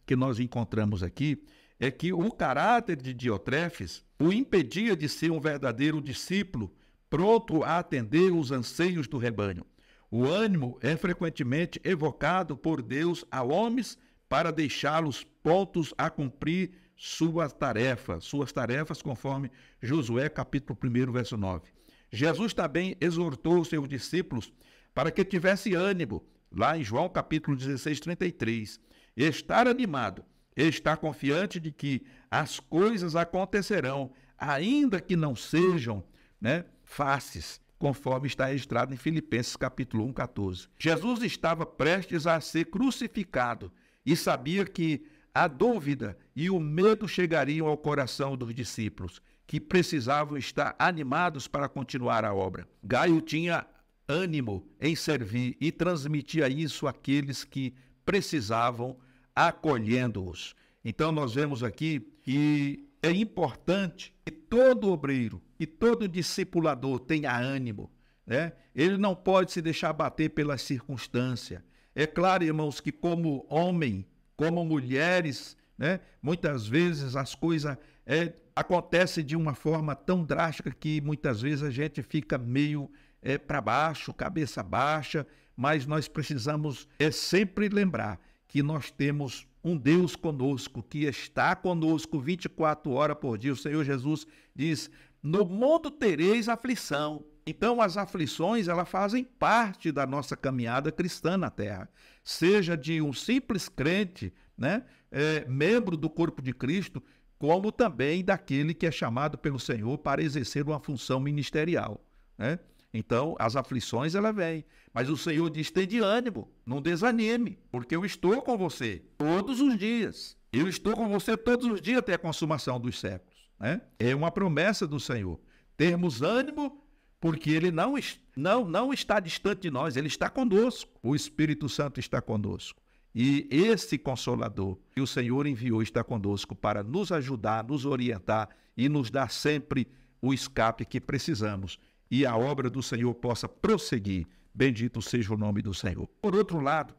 Speaker 1: que nós encontramos aqui é que o caráter de Diotrefes o impedia de ser um verdadeiro discípulo, pronto a atender os anseios do rebanho. O ânimo é frequentemente evocado por Deus a homens para deixá-los prontos a cumprir suas tarefas conforme Josué capítulo 1, verso 9. Jesus também exortou os seus discípulos para que tivesse ânimo, lá em João capítulo 16, 33. Estar animado, estar confiante de que as coisas acontecerão, ainda que não sejam, né, fáceis, conforme está registrado em Filipenses capítulo 1, 14. Jesus estava prestes a ser crucificado e sabia que a dúvida e o medo chegariam ao coração dos discípulos, que precisavam estar animados para continuar a obra. Gaio tinha ânimo em servir e transmitia isso àqueles que precisavam, acolhendo-os. Então nós vemos aqui que é importante que todo obreiro e todo discipulador tenha ânimo, né? Ele não pode se deixar bater pela circunstância. É claro, irmãos, que como homem, como mulheres, né, muitas vezes as coisas acontecem de uma forma tão drástica que muitas vezes a gente fica meio para baixo, cabeça baixa, mas nós precisamos sempre lembrar que nós temos um Deus conosco, que está conosco 24 horas por dia. O Senhor Jesus diz, no mundo tereis aflição. Então as aflições, elas fazem parte da nossa caminhada cristã na terra. Seja de um simples crente, né, membro do corpo de Cristo, como também daquele que é chamado pelo Senhor para exercer uma função ministerial, né? Então, as aflições, elas vêm. Mas o Senhor diz, tem de ânimo, não desanime, porque eu estou com você todos os dias. Eu estou com você todos os dias até a consumação dos séculos, né? É uma promessa do Senhor. Termos ânimo, porque Ele não está distante de nós, Ele está conosco. O Espírito Santo está conosco. E esse Consolador que o Senhor enviou está conosco para nos ajudar, nos orientar e nos dar sempre o escape que precisamos. E a obra do Senhor possa prosseguir. Bendito seja o nome do Senhor. Por outro lado,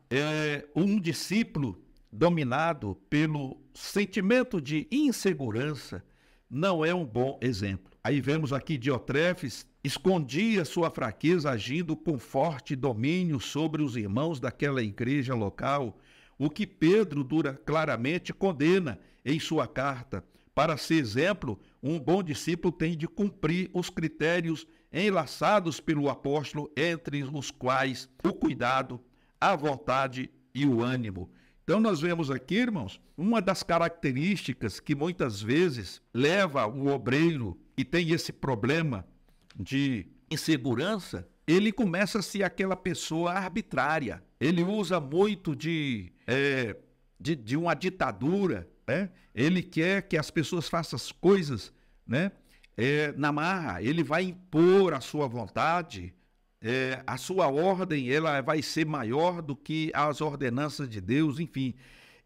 Speaker 1: um discípulo dominado pelo sentimento de insegurança, não é um bom exemplo. Aí vemos aqui Diotrefes escondia sua fraqueza agindo com forte domínio sobre os irmãos daquela igreja local, o que Pedro claramente condena em sua carta. Para ser exemplo, um bom discípulo tem de cumprir os critérios enlaçados pelo apóstolo, entre os quais o cuidado, a vontade e o ânimo. Então nós vemos aqui, irmãos, uma das características que muitas vezes leva o obreiro que tem esse problema de insegurança, ele começa a ser aquela pessoa arbitrária. Ele usa muito de uma ditadura, né? Ele quer que as pessoas façam as coisas, né? Na marra. Ele vai impor a sua vontade, a sua ordem, ela vai ser maior do que as ordenanças de Deus, enfim.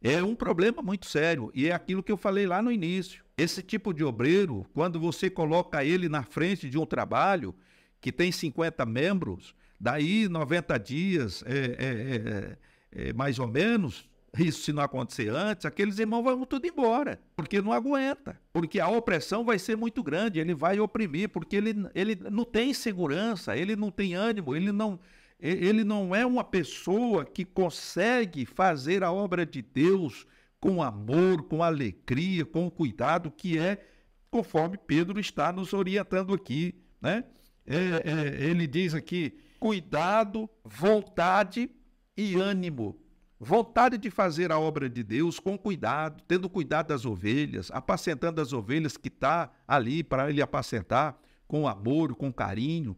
Speaker 1: É um problema muito sério e é aquilo que eu falei lá no início. Esse tipo de obreiro, quando você coloca ele na frente de um trabalho que tem 50 membros, daí 90 dias, mais ou menos, isso se não acontecer antes, aqueles irmãos vão tudo embora, porque não aguenta, porque a opressão vai ser muito grande, ele vai oprimir, porque ele não tem segurança, ele não tem ânimo, ele não é uma pessoa que consegue fazer a obra de Deus com amor, com alegria, com cuidado, que é conforme Pedro está nos orientando aqui, né? Ele diz aqui, cuidado, vontade e ânimo. Vontade de fazer a obra de Deus com cuidado, tendo cuidado das ovelhas, apacentando as ovelhas que está ali para ele apacentar, com amor, com carinho.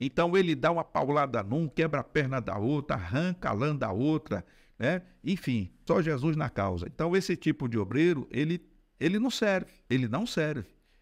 Speaker 1: Então ele dá uma paulada num, quebra a perna da outra, arranca a lã da outra, né? Enfim, só Jesus na causa. Então esse tipo de obreiro, ele não serve.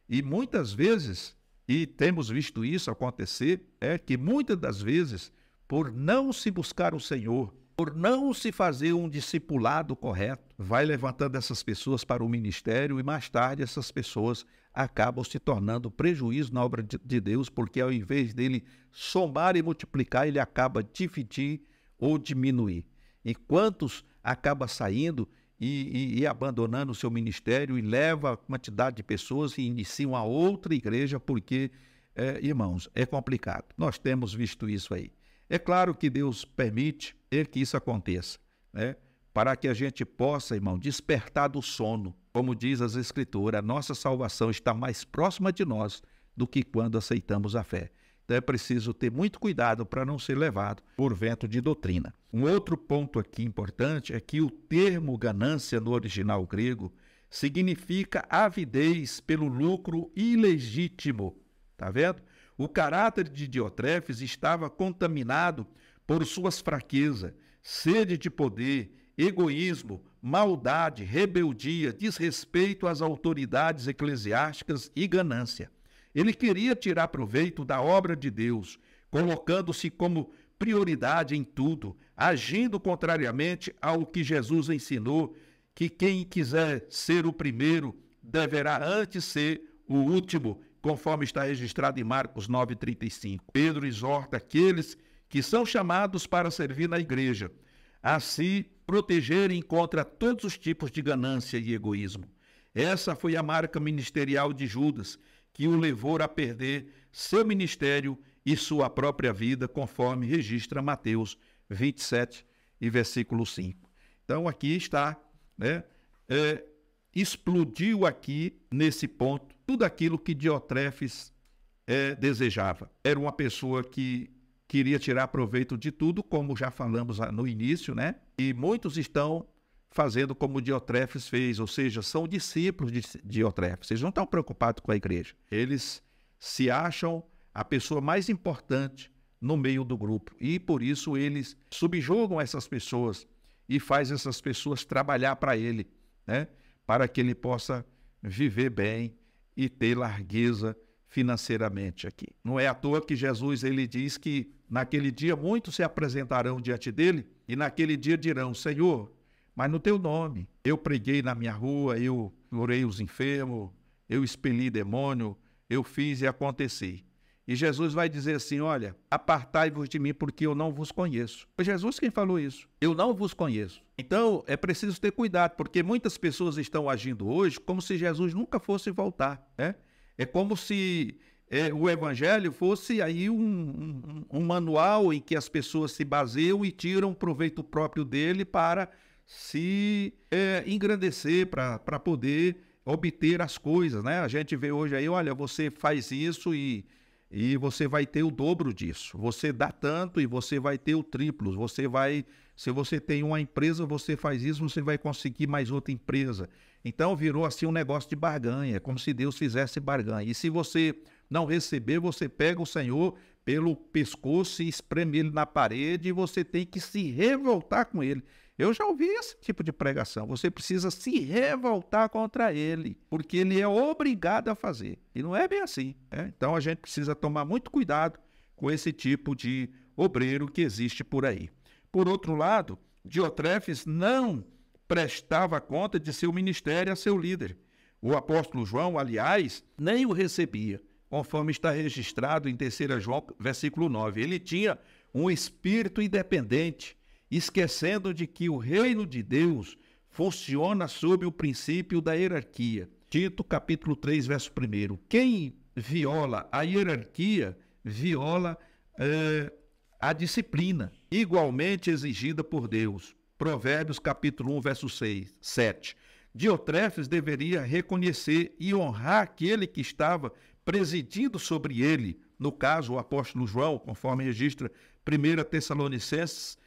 Speaker 1: E muitas vezes, e temos visto isso acontecer, que muitas das vezes, por não se buscar o Senhor, por não se fazer um discipulado correto, vai levantando essas pessoas para o ministério e mais tarde essas pessoas acabam se tornando prejuízo na obra de Deus, porque ao invés dele somar e multiplicar, ele acaba dividir ou diminuir. E quantos acabam saindo e abandonando o seu ministério e leva a quantidade de pessoas e iniciam a outra igreja, porque, irmãos, é complicado. Nós temos visto isso aí. É claro que Deus permite que isso aconteça, né? Para que a gente possa, irmão, despertar do sono. Como diz as Escrituras, a nossa salvação está mais próxima de nós do que quando aceitamos a fé. Então é preciso ter muito cuidado para não ser levado por vento de doutrina. Um outro ponto aqui importante é que o termo ganância no original grego significa avidez pelo lucro ilegítimo. Tá vendo? O caráter de Diotrefes estava contaminado por suas fraquezas, sede de poder, egoísmo, maldade, rebeldia, desrespeito às autoridades eclesiásticas e ganância. Ele queria tirar proveito da obra de Deus, colocando-se como prioridade em tudo, agindo contrariamente ao que Jesus ensinou, que quem quiser ser o primeiro deverá antes ser o último, conforme está registrado em Marcos 9,35. Pedro exorta aqueles que são chamados para servir na igreja a se protegerem contra todos os tipos de ganância e egoísmo. Essa foi a marca ministerial de Judas, que o levou a perder seu ministério e sua própria vida, conforme registra Mateus 27 e versículo 5. Então aqui está, né? Explodiu aqui, nesse ponto, tudo aquilo que Diotrefes desejava. Era uma pessoa que queria tirar proveito de tudo, como já falamos no início, né? E muitos estão fazendo como Diotrefes fez, ou seja, são discípulos de Diotrefes. Eles não estão preocupados com a igreja. Eles se acham a pessoa mais importante no meio do grupo. E por isso eles subjugam essas pessoas e faz essas pessoas trabalhar para ele, né? Para que ele possa viver bem e ter largueza financeiramente aqui. Não é à toa que Jesus ele diz que naquele dia muitos se apresentarão diante dele e naquele dia dirão, Senhor, mas no teu nome, eu preguei na minha rua, eu curei os enfermos, eu expeli demônio, eu fiz e aconteci. E Jesus vai dizer assim, olha, apartai-vos de mim porque eu não vos conheço. Foi Jesus quem falou isso. Eu não vos conheço. Então, é preciso ter cuidado, porque muitas pessoas estão agindo hoje como se Jesus nunca fosse voltar, né? É como se o evangelho fosse aí um manual em que as pessoas se baseiam e tiram proveito próprio dele para se engrandecer, para poder obter as coisas, né? A gente vê hoje aí, olha, você faz isso e você vai ter o dobro disso. Você dá tanto e você vai ter o triplo. Se você tem uma empresa, você faz isso, você vai conseguir mais outra empresa. Então virou assim um negócio de barganha, como se Deus fizesse barganha. E se você não receber, você pega o Senhor pelo pescoço e espreme ele na parede e você tem que se revoltar com ele. Eu já ouvi esse tipo de pregação. Você precisa se revoltar contra ele, porque ele é obrigado a fazer. E não é bem assim, né? Então a gente precisa tomar muito cuidado com esse tipo de obreiro que existe por aí. Por outro lado, Diotrefes não prestava conta de seu ministério a seu líder. O apóstolo João, aliás, nem o recebia, conforme está registrado em 3 João, versículo 9. Ele tinha um espírito independente, esquecendo de que o reino de Deus funciona sob o princípio da hierarquia. Tito, capítulo 3, verso 1. Quem viola a hierarquia, viola a disciplina, igualmente exigida por Deus. Provérbios, capítulo 1, verso 7. Diotrefes deveria reconhecer e honrar aquele que estava presidindo sobre ele, no caso, o apóstolo João, conforme registra 1 Tessalonicenses,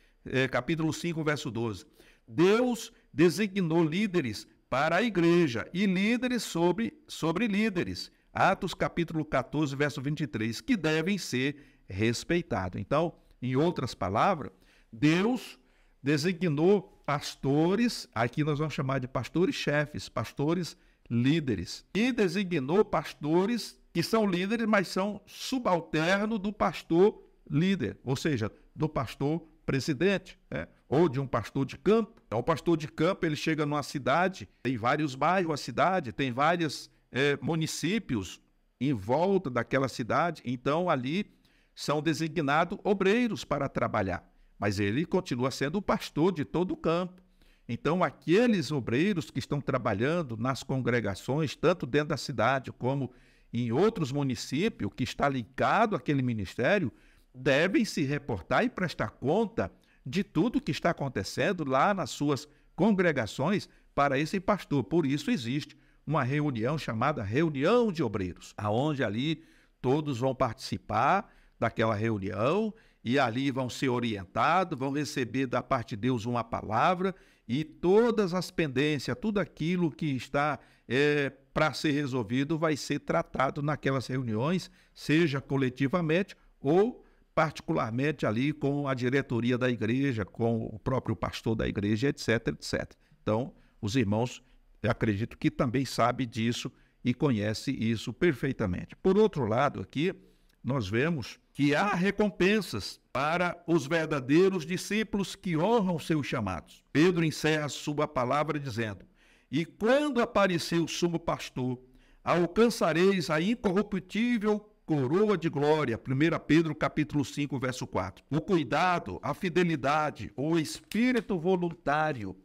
Speaker 1: capítulo 5, verso 12. Deus designou líderes para a igreja e líderes sobre líderes. Atos, capítulo 14, verso 23, que devem ser respeitados. Então, em outras palavras, Deus designou pastores, aqui nós vamos chamar de pastores-chefes, pastores líderes, e designou pastores que são líderes, mas são subalternos do pastor líder, ou seja, do pastor presidente, né? Ou de um pastor de campo. Então, o pastor de campo, ele chega numa cidade, tem vários bairros, a cidade tem vários municípios em volta daquela cidade, então ali são designados obreiros para trabalhar, mas ele continua sendo o pastor de todo o campo. Então, aqueles obreiros que estão trabalhando nas congregações, tanto dentro da cidade como em outros municípios, que está ligado àquele ministério, devem se reportar e prestar conta de tudo que está acontecendo lá nas suas congregações para esse pastor. Por isso existe uma reunião chamada reunião de obreiros, aonde ali todos vão participar daquela reunião e ali vão ser orientados, vão receber da parte de Deus uma palavra e todas as pendências, tudo aquilo que está para ser resolvido vai ser tratado naquelas reuniões, seja coletivamente ou particularmente ali com a diretoria da igreja, com o próprio pastor da igreja, etc, etc. Então, os irmãos, eu acredito que também sabem disso e conhecem isso perfeitamente. Por outro lado, aqui, nós vemos que há recompensas para os verdadeiros discípulos que honram seus chamados. Pedro encerra sua palavra dizendo: e quando aparecer o sumo pastor, alcançareis a incorruptível coroa de glória. 1 Pedro capítulo 5, verso 4. O cuidado, a fidelidade, o espírito voluntário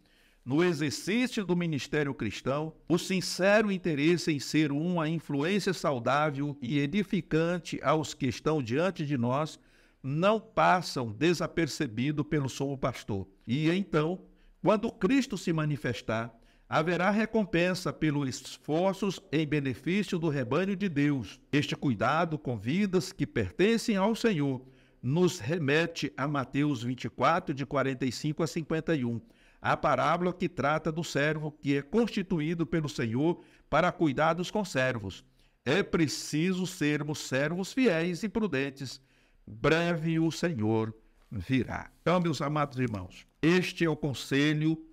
Speaker 1: no exercício do ministério cristão, o sincero interesse em ser uma influência saudável e edificante aos que estão diante de nós, não passam desapercebido pelo sumo pastor. E então, quando Cristo se manifestar, haverá recompensa pelos esforços em benefício do rebanho de Deus. Este cuidado com vidas que pertencem ao Senhor nos remete a Mateus 24, de 45 a 51, a parábola que trata do servo que é constituído pelo Senhor para cuidar dos conservos. É preciso sermos servos fiéis e prudentes. Breve o Senhor virá. Então, meus amados irmãos, este é o conselho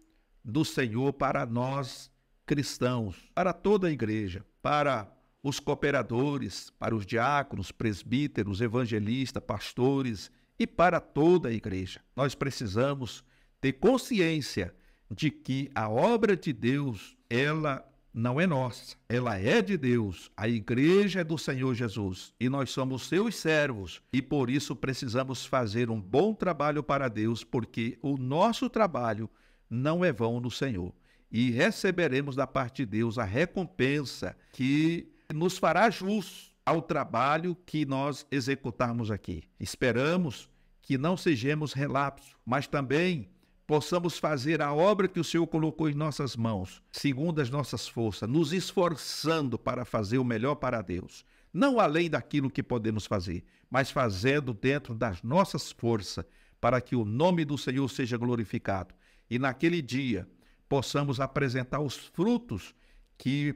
Speaker 1: do Senhor para nós cristãos, para toda a igreja, para os cooperadores, para os diáconos, presbíteros, evangelistas, pastores e para toda a igreja. Nós precisamos ter consciência de que a obra de Deus, ela não é nossa, ela é de Deus. A igreja é do Senhor Jesus e nós somos seus servos e por isso precisamos fazer um bom trabalho para Deus, porque o nosso trabalho não é vão no Senhor. E receberemos da parte de Deus a recompensa que nos fará jus ao trabalho que nós executarmos aqui. Esperamos que não sejamos relapsos, mas também possamos fazer a obra que o Senhor colocou em nossas mãos, segundo as nossas forças, nos esforçando para fazer o melhor para Deus. Não além daquilo que podemos fazer, mas fazendo dentro das nossas forças, para que o nome do Senhor seja glorificado. E naquele dia possamos apresentar os frutos que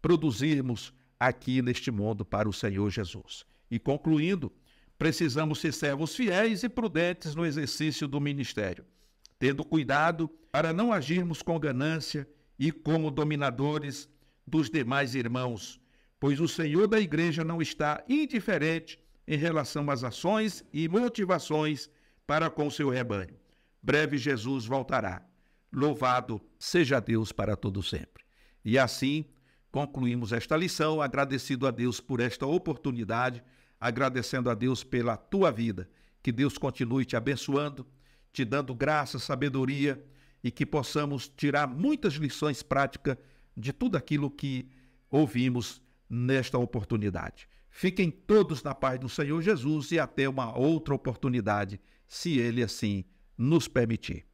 Speaker 1: produzirmos aqui neste mundo para o Senhor Jesus. E concluindo, precisamos ser servos fiéis e prudentes no exercício do ministério, tendo cuidado para não agirmos com ganância e como dominadores dos demais irmãos, pois o Senhor da igreja não está indiferente em relação às ações e motivações para com o seu rebanho. Breve Jesus voltará. Louvado seja Deus para todo sempre. E assim concluímos esta lição, agradecido a Deus por esta oportunidade, agradecendo a Deus pela tua vida. Que Deus continue te abençoando, te dando graça, sabedoria e que possamos tirar muitas lições práticas de tudo aquilo que ouvimos nesta oportunidade. Fiquem todos na paz do Senhor Jesus e até uma outra oportunidade, se Ele assim nos permitir.